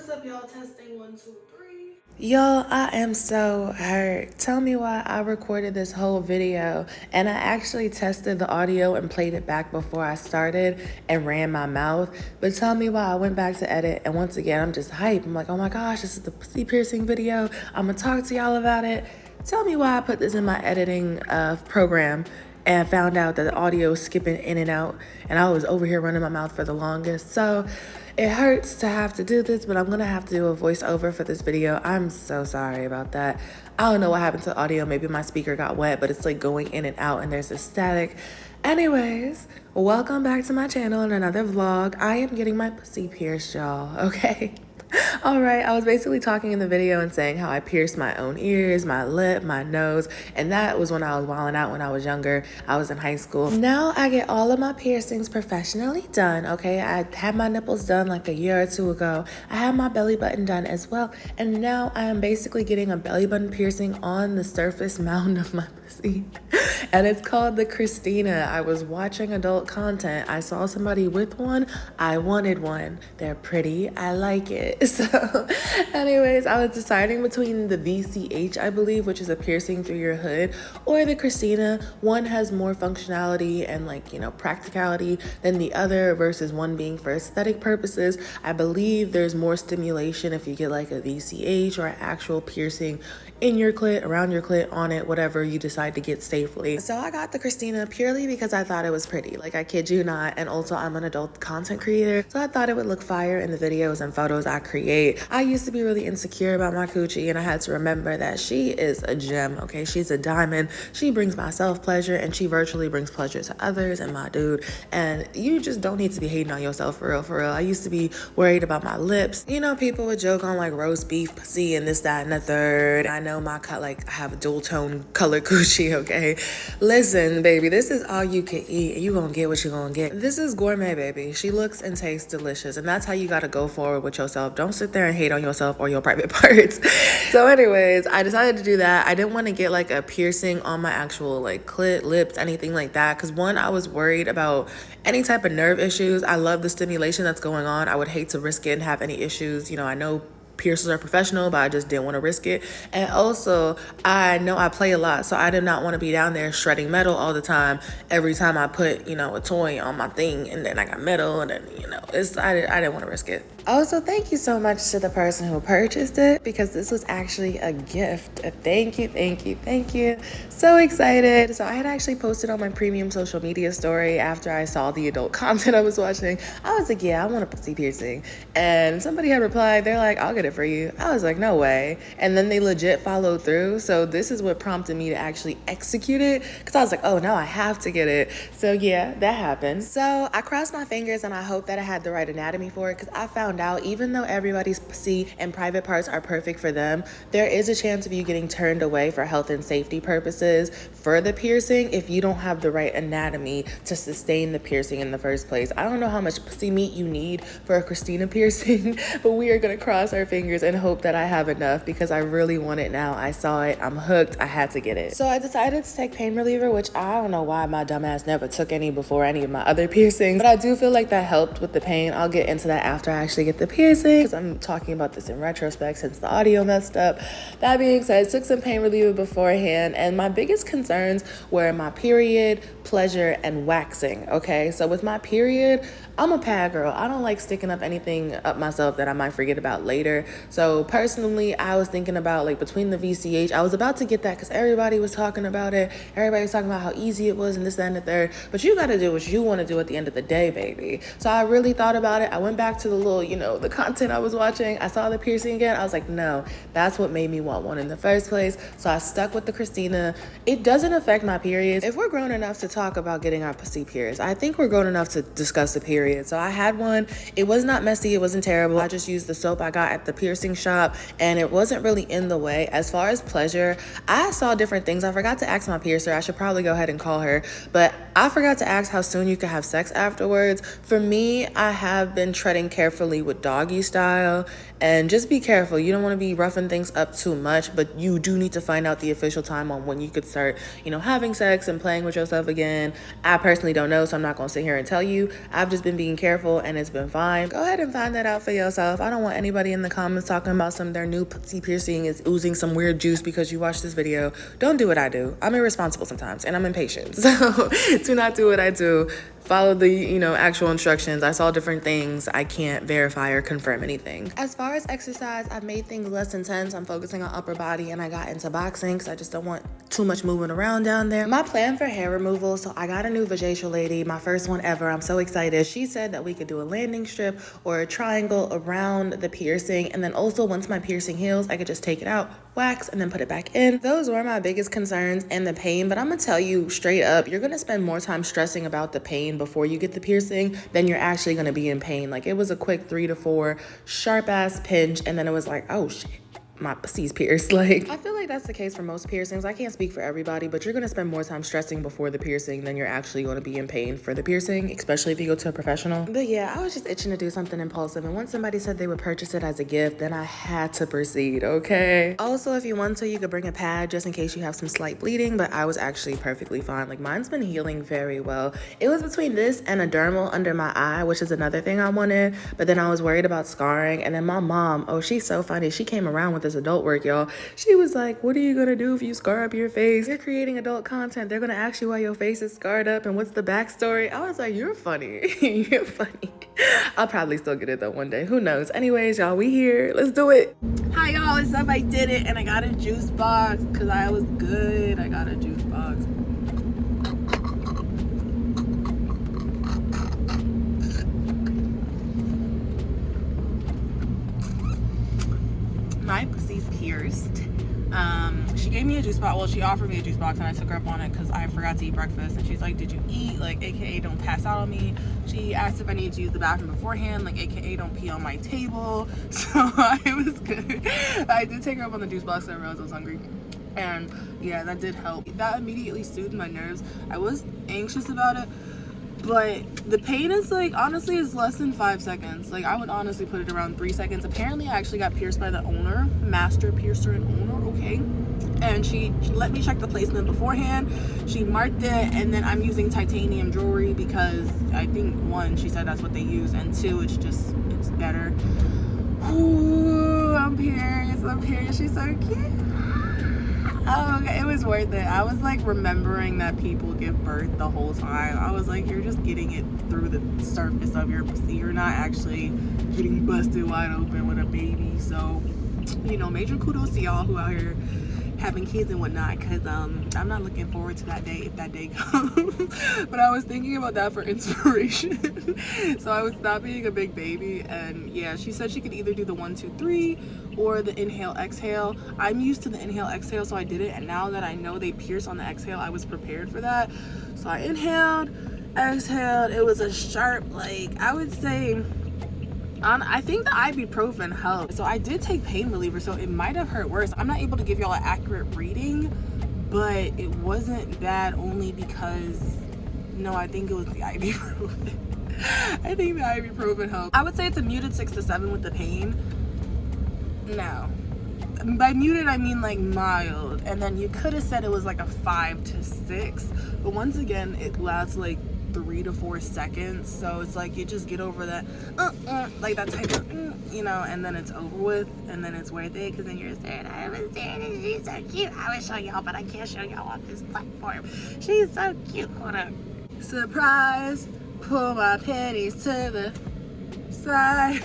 What's up, y'all? Testing 1, 2, 3. Y'all, I am so hurt. Tell me why I recorded this whole video and I actually tested the audio and played it back before I started and ran my mouth. But tell me why I went back to edit and once again, I'm just hyped. I'm like, oh my gosh, this is the pussy piercing video. I'm gonna talk to y'all about it. Tell me why I put this in my editing program and found out that the audio was skipping in and out and I was over here running my mouth for the longest. So it hurts to have to do this, but I'm gonna have to do a voiceover for this video. I'm so sorry about that. I don't know what happened to the audio. Maybe my speaker got wet, but it's like going in and out and there's a static. Anyways, welcome back to my channel and another vlog. I am getting my pussy pierced, y'all, okay? All right, I was basically talking in the video and saying how I pierced my own ears, my lip, my nose, and that was when I was wilding out when I was younger. I was in high school. Now I get all of my piercings professionally done, okay? I had my nipples done like a year or two ago. I had my belly button done as well, and now I am basically getting a belly button piercing on the surface mound of my pussy. And it's called the Christina. I was watching adult content. I saw somebody with one. I wanted one. They're pretty. I like it. So anyways, I was deciding between the VCH, I believe, which is a piercing through your hood, or the Christina. One has more functionality and practicality than the other versus one being for aesthetic purposes. I believe there's more stimulation if you get like a VCH or an actual piercing in your clit, around your clit, on it, whatever you decide to get safely. So I got the Christina purely because I thought it was pretty. Like, I kid you not. And also I'm an adult content creator, so I thought it would look fire in the videos and photos I create. I used to be really insecure about my coochie and I had to remember that she is a gem, okay? She's a diamond. She brings my self-pleasure and she virtually brings pleasure to others and my dude. And you just don't need to be hating on yourself for real, for real. I used to be worried about my lips. You know, people would joke on like roast beef, pussy, and this, that, and the third. I know my cut, like I have a dual tone color coochie, okay? Listen, baby, this is all you can eat and you gonna get what you gonna get. This is gourmet, baby. She looks and tastes delicious and that's how you gotta go forward with yourself. Don't sit there and hate on yourself or your private parts. So anyways, I decided to do that. I didn't want to get like a piercing on my actual like clit, lips, anything like that, because one, I was worried about any type of nerve issues. I love the stimulation that's going on. I would hate to risk it and have any issues. You know, I know piercers are professional, but I just didn't want to risk it. And also, I know I play a lot, so I did not want to be down there shredding metal all the time. Every time I put, a toy on my thing, and then I got metal, and then, I didn't want to risk it. Also, thank you so much to the person who purchased it, because this was actually a gift. Thank you, thank you, thank you. So excited. So I had actually posted on my premium social media story after I saw the adult content I was watching. I was like, yeah, I want a pussy piercing. And somebody had replied, they're like, I'll get it for you. I was like, no way. And then they legit followed through. So this is what prompted me to actually execute it, because I was like, oh, now I have to get it. So yeah, that happened. So I crossed my fingers and I hope that I had the right anatomy for it, because I found out even though everybody's pussy and private parts are perfect for them, there is a chance of you getting turned away for health and safety purposes for the piercing if you don't have the right anatomy to sustain the piercing in the first place. I don't know how much pussy meat you need for a Christina piercing, but we are gonna cross our fingers and hope that I have enough, because I really want it now. I saw it, I'm hooked, I had to get it. So I decided to take pain reliever, which I don't know why my dumbass never took any before any of my other piercings, but I do feel like that helped with the pain. I'll get into that after I actually get the piercing, because I'm talking about this in retrospect since the audio messed up. That being said, took some pain reliever beforehand, and my biggest concerns were my period, pleasure, and waxing, okay? So with my period, I'm a pad girl. I don't like sticking up anything up myself that I might forget about later. So personally, I was thinking about like between the VCH, I was about to get that because everybody was talking about it. Everybody was talking about how easy it was and this, that, and the third. But you got to do what you want to do at the end of the day, baby. So I really thought about it. I went back to the little, the content I was watching. I saw the piercing again. I was like, no, that's what made me want one in the first place. So I stuck with the Christina. It doesn't affect my periods. If we're grown enough to talk about getting our pussy pierced, I think we're grown enough to discuss the period. So I had one. It was not messy. It wasn't terrible. I just used the soap I got at the piercing shop, and it wasn't really in the way. As far as pleasure, I saw different things. I forgot to ask my piercer. I should probably go ahead and call her, but I forgot to ask how soon you could have sex afterwards. For me, I have been treading carefully with doggy style, and just be careful. You don't want to be roughing things up too much, but you do need to find out the official time on when you could start, having sex and playing with yourself again. I personally don't know, so I'm not going to sit here and tell you. I've just been being careful, and it's been fine. Go ahead and find that out for yourself. I don't want anybody in the comments talking about their new pussy piercing is oozing some weird juice because you watched this video. Don't do what I do. I'm irresponsible sometimes, and I'm impatient. So do not do what I do. Follow the, actual instructions. I saw different things. I can't verify or confirm anything. As far as exercise, I've made things less intense. I'm focusing on upper body, and I got into boxing because I just don't want too much moving around down there. My plan for hair removal, so I got a new vajacial lady, my first one ever. I'm so excited. She said that we could do a landing strip or a triangle around the piercing, and then also once my piercing heals, I could just take it out, wax, and then put it back in. Those were my biggest concerns, and the pain, but I'm gonna tell you straight up, you're gonna spend more time stressing about the pain before you get the piercing than you're actually gonna be in pain. Like, it was a quick 3 to 4 sharp ass pinch, and then it was like, oh shit, my pussy's pierced. Like, I feel like that's the case for most piercings. I can't speak for everybody, but you're gonna spend more time stressing before the piercing than you're actually gonna be in pain for the piercing, especially if you go to a professional. But yeah, I was just itching to do something impulsive, and once somebody said they would purchase it as a gift, then I had to proceed, okay? Also, if you want to, you could bring a pad just in case you have some slight bleeding, but I was actually perfectly fine. Like, mine's been healing very well. It was between this and a dermal under my eye, which is another thing I wanted, but then I was worried about scarring, and then my mom, oh, she's so funny. She came around with this adult work, y'all. She was like, what are you gonna do if you scar up your face? You're creating adult content. They're gonna ask you why your face is scarred up and what's the backstory. I was like, you're funny. You're funny. I'll probably still get it though one day. Who knows? Anyways, y'all, we here. Let's do it. Hi, y'all. What's up? I did it, and I got a juice box because I was good. I got a juice box. My pussy's pierced. She gave me a juice box. Well, she offered me a juice box, and I took her up on it because I forgot to eat breakfast. And she's like, did you eat? Like, AKA don't pass out on me. She asked if I needed to use the bathroom beforehand, like, AKA don't pee on my table. So it was good. I did take her up on the juice box, and I realized I was hungry. And yeah, that did help. That immediately soothed my nerves. I was anxious about it, but the pain is, like, honestly, it's less than 5 seconds. Like, I would honestly put it around 3 seconds. Apparently, I actually got pierced by the owner, master piercer and owner, okay? And she let me check the placement beforehand. She marked it, and then I'm using titanium jewelry because I think, one, she said that's what they use, and two, it's better. Ooh, I'm pierced. She's so cute. Oh, okay. It was worth it. I was like remembering that people give birth the whole time. I was like, you're just getting it through the surface of your pussy. You're not actually getting busted wide open with a baby. So, major kudos to y'all who out here having kids and whatnot, because I'm not looking forward to that day if that day comes. But I was thinking about that for inspiration. So I would stop being a big baby, and yeah, she said she could either do the 1 2 3 or the inhale exhale. I'm used to the inhale exhale, so I did it, and now that I know they pierce on the exhale, I was prepared for that. So I inhaled, exhaled. It was a sharp, like, I would say, I think the ibuprofen helped. So I did take pain reliever, so it might have hurt worse. I'm not able to give y'all an accurate reading, but it wasn't bad only because, no, I think it was the ibuprofen. I think the ibuprofen helped. I would say it's a muted 6 to 7 with the pain. No. By muted, I mean like mild. And then you could have said it was like a 5 to 6. But once again, it lasts like 3 to 4 seconds, so it's like you just get over that like that type of and then it's over with, and then it's worth it, because then you're saying, I was saying, and she's so cute. I would show y'all, but I can't show y'all on this platform. She's so cute. Hold on. Surprise, pull my panties to the side.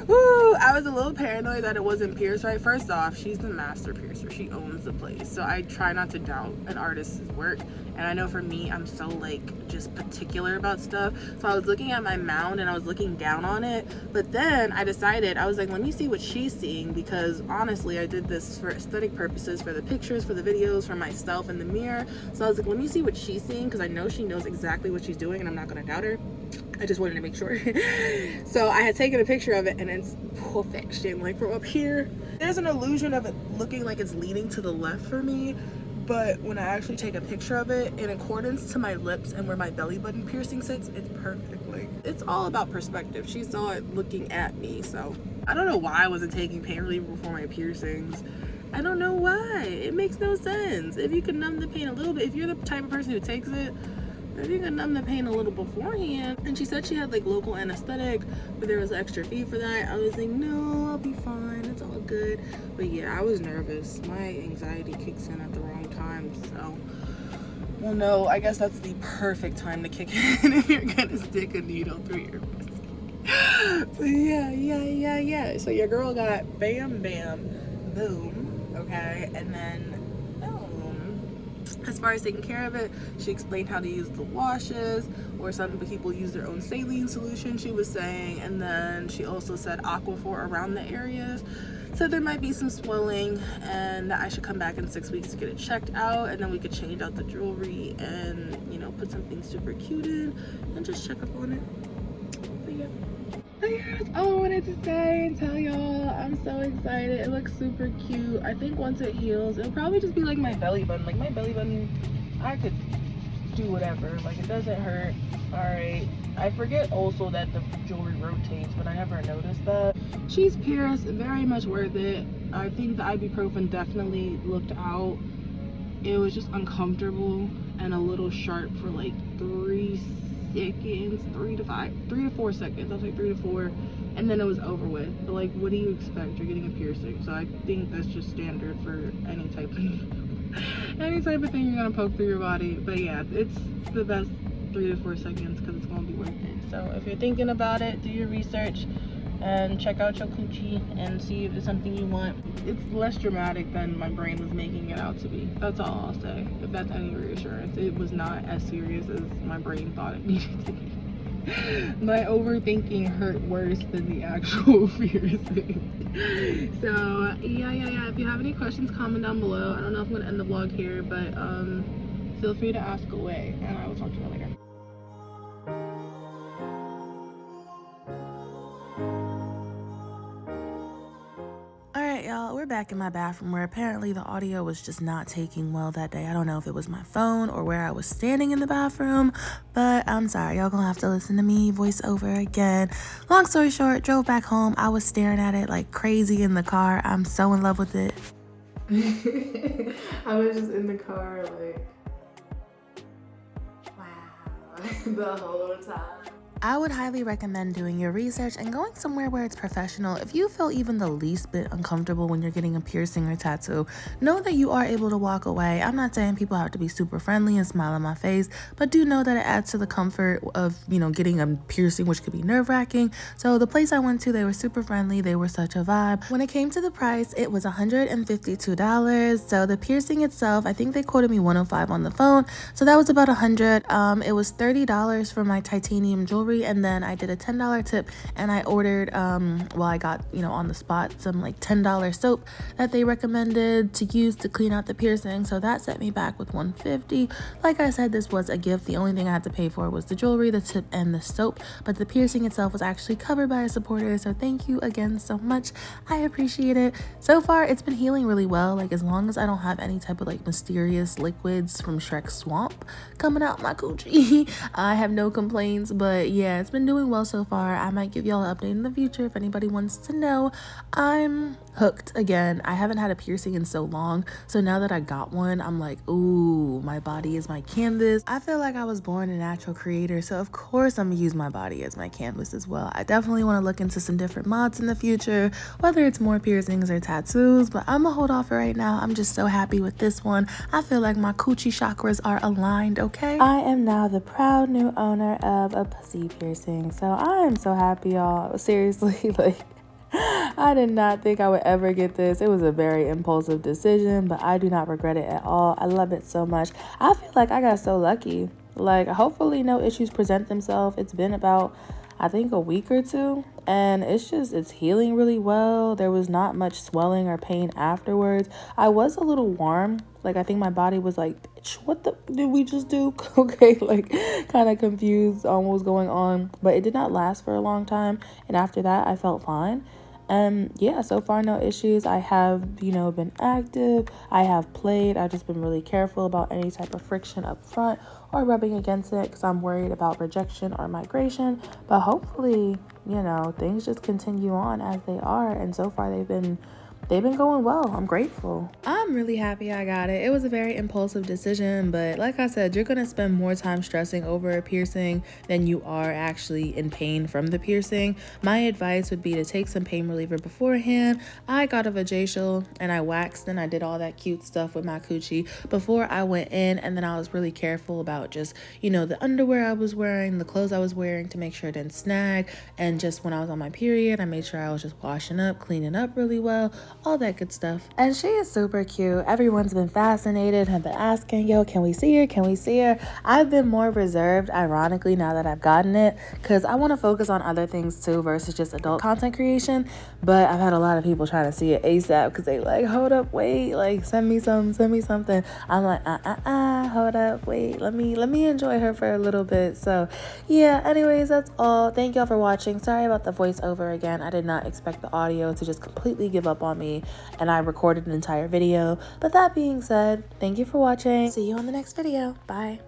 Woo, I was a little paranoid that it wasn't pierced right. First off, she's the master piercer. She owns the place. So I try not to doubt an artist's work. And I know for me, I'm so like just particular about stuff. So I was looking at my mound and I was looking down on it. But then I decided, I was like, let me see what she's seeing, because honestly, I did this for aesthetic purposes, for the pictures, for the videos, for myself in the mirror. So I was like, let me see what she's seeing, because I know she knows exactly what she's doing and I'm not going to doubt her. I just wanted to make sure. So I had taken a picture of it, and it's perfection. Like from up here, there's an illusion of it looking like it's leaning to the left for me, but when I actually take a picture of it in accordance to my lips and where my belly button piercing sits, it's perfect. Like, it's all about perspective. She saw it looking at me, so I don't know why I wasn't taking pain relief before my piercings. I don't know why. It makes no sense. If you can numb the pain a little bit, if you're the type of person who takes it, if you can numb the pain a little beforehand. And she said she had like local anesthetic, but there was an extra fee for that. I was like, no, I'll be fine. It's all good. But yeah, I was nervous. My anxiety kicks in at the wrong time, so. Well, no, I guess that's the perfect time to kick in if you're gonna stick a needle through your wrist. So yeah. So your girl got bam, bam, boom, okay, and then as far as taking care of it, she explained how to use the washes, or some people use their own saline solution, she was saying, and then she also said aquaphor around the areas. So there might be some swelling, and that I should come back in 6 weeks to get it checked out, and then we could change out the jewelry and, you know, put something super cute in and just check up on it. So yeah. That's all I wanted to say and tell y'all. I'm so excited. It looks super cute. I think once it heals, it'll probably just be like my belly button. Like my belly button, I could do whatever. Like it doesn't hurt. All right. I forget also that the jewelry rotates, but I never noticed that. She's pierced. Very much worth it. I think the ibuprofen definitely looked out. It was just uncomfortable and a little sharp for like 3 seconds, 3 to 4 seconds. I was like 3 to 4, and then it was over with. But like, what do you expect? You're getting a piercing, so I think that's just standard for any type of thing you're gonna poke through your body. But yeah, it's the best 3 to 4 seconds because it's gonna be worth it. So if you're thinking about it, do your research and check out your coochie and see if it's something you want. It's less dramatic than my brain was making it out to be. That's all I'll say. If that's any reassurance, it was not as serious as my brain thought it needed to be. My overthinking hurt worse than the actual piercing. So yeah. If you have any questions, comment down below. I don't know if I'm gonna end the vlog here, but feel free to ask away, and I will talk to you later. Alright, y'all, we're back in my bathroom where apparently the audio was just not taking well that day. I don't know if it was my phone or where I was standing in the bathroom, but I'm sorry, y'all gonna have to listen to me voice over again. Long story short, drove back home. I was staring at it like crazy in the car. I'm so in love with it. I was just in the car like, wow, the whole time. I would highly recommend doing your research and going somewhere where it's professional. If you feel even the least bit uncomfortable when you're getting a piercing or tattoo, know that you are able to walk away. I'm not saying people have to be super friendly and smile in my face, but do know that it adds to the comfort of, you know, getting a piercing, which could be nerve-wracking. So the place I went to, they were super friendly. They were such a vibe. When it came to the price, it was $152. So the piercing itself, I think they quoted me $105 on the phone. So that was about $100. It was $30 for my titanium jewelry, and then I did a $10 tip, and I ordered I got, you know, on the spot some like $10 soap that they recommended to use to clean out the piercing. So that set me back with $150. Like I said, this was a gift. The only thing I had to pay for was the jewelry, the tip, and the soap, but the piercing itself was actually covered by a supporter. So thank you again so much. I appreciate it. So far it's been healing really well. Like, as long as I don't have any type of like mysterious liquids from Shrek's swamp coming out my coochie, I have no complaints. But yeah, it's been doing well so far. I might give y'all an update in the future if anybody wants to know. I'm hooked again. I haven't had a piercing in so long, so now that I got one, I'm like, ooh, my body is my canvas. I feel like I was born a natural creator, so of course I'm gonna use my body as my canvas as well. I definitely want to look into some different mods in the future, whether it's more piercings or tattoos, but I'm gonna hold off for right now. I'm just so happy with this one. I feel like my coochie chakras are aligned, okay? I am now the proud new owner of a pussy piercing, so I am so happy, y'all. Seriously, like, I did not think I would ever get this. It was a very impulsive decision, but I do not regret it at all. I love it so much. I feel like I got so lucky. Like, hopefully no issues present themselves. It's been about, I think, a week or two, and it's healing really well. There was not much swelling or pain afterwards. I was a little warm. Like, I think my body was like bitch, what the did we just do? Okay, like kind of confused on what was going on, but it did not last for a long time. And after that, I felt fine. Yeah, so far no issues. I have, been active. I have played. I've just been really careful about any type of friction up front or rubbing against it because I'm worried about rejection or migration. But hopefully, things just continue on as they are. And so far they've been going well. I'm grateful. I'm really happy I got it. It was a very impulsive decision, but like I said, you're gonna spend more time stressing over a piercing than you are actually in pain from the piercing. My advice would be to take some pain reliever beforehand. I got a vajacial and I waxed and I did all that cute stuff with my coochie before I went in, and then I was really careful about just, the underwear I was wearing, the clothes I was wearing to make sure it didn't snag. And just when I was on my period, I made sure I was just washing up, cleaning up really well, all that good stuff. And she is super cute. Everyone's been fascinated, have been asking, yo, can we see her? Can we see her? I've been more reserved, ironically, now that I've gotten it, because I want to focus on other things too versus just adult content creation. But I've had a lot of people trying to see it ASAP because they like, hold up, wait, like send me something. I'm like, hold up, wait, let me enjoy her for a little bit. So yeah, anyways, that's all. Thank y'all for watching. Sorry about the voiceover again. I did not expect the audio to just completely give up on me, and I recorded an entire video. But that being said, thank you for watching. See you on the next video. Bye.